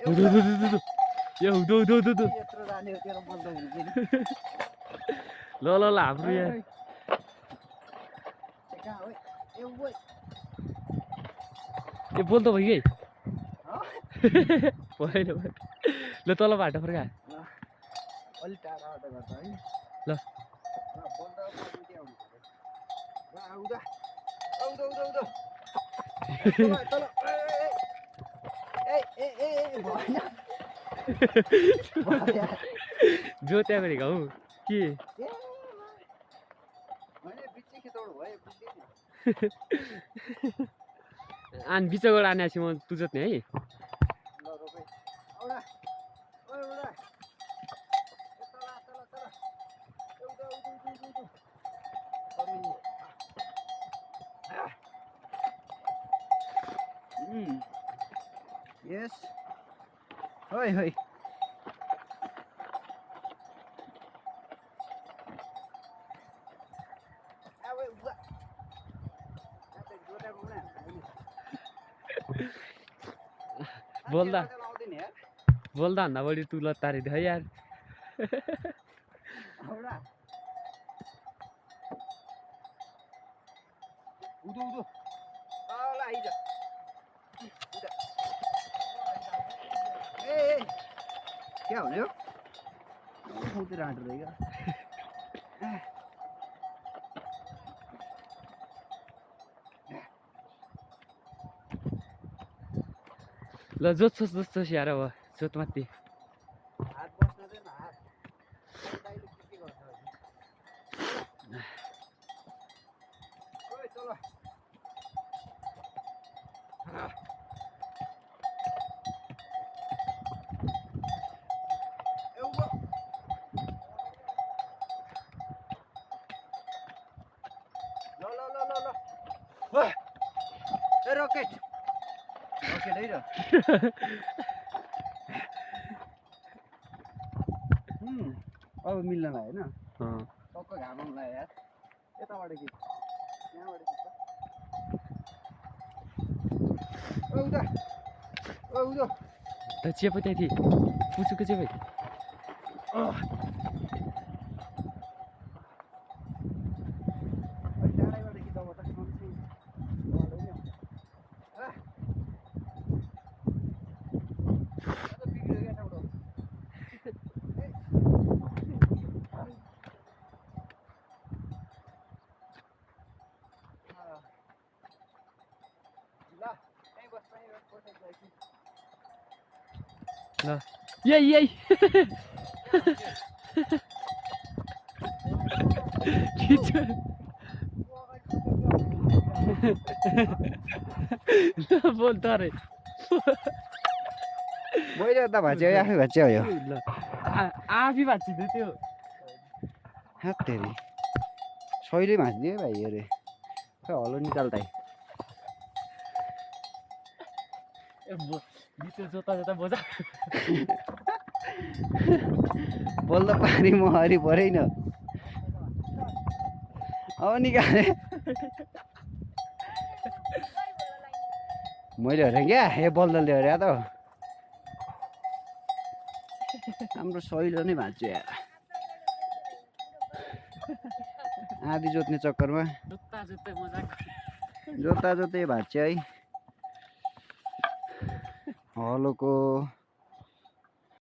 यो ल ल ल हाम्रो यहाँ ए बोल त भयो कि भएन ल तल बाटो फर्का अलि टाढाबाट गर्छ है ल जो त्यहाँ गरेको हौ के आन बिचबाट आनेपछि म तुजोत्ने है Yes. Hoi hoi. बोल्दा भन्दा बढी तु ल तारिदियो है यार क्या हुने हो खुतिर आँट रहेगा ल जोत्छस् जोत्छस् यार अब जोत माथि हात बस्न दे न हात दाइले के गर्छ ओइ चल रकेट रकेट है र अब मिल्न लाग्यो होइन टक्क घाम लाग्यो यार यताबाट कि त्यहाँबाट कि उता उता त चेपो त्यहाँ थिए पुचुको चेपै ल यही यही बोल त रे मैले त भाँच्यो आफै भाँच्यो हो ल आफै भाँचिदियो त्यो हात तेरी सहिले भाँचिदियो है भाइ अरे खै हलो निकाल्दा जोता जोता बोजा बोल्दा पानी म हरि परै न अब निकाले मैले हेरेँ क्या ए बल्दले हेरे त हाम्रो सहिलो नै भाँच्यो यार आधी जोत्ने चक्करमा जोत्ता जोत्तै भाँच्यो है हलोको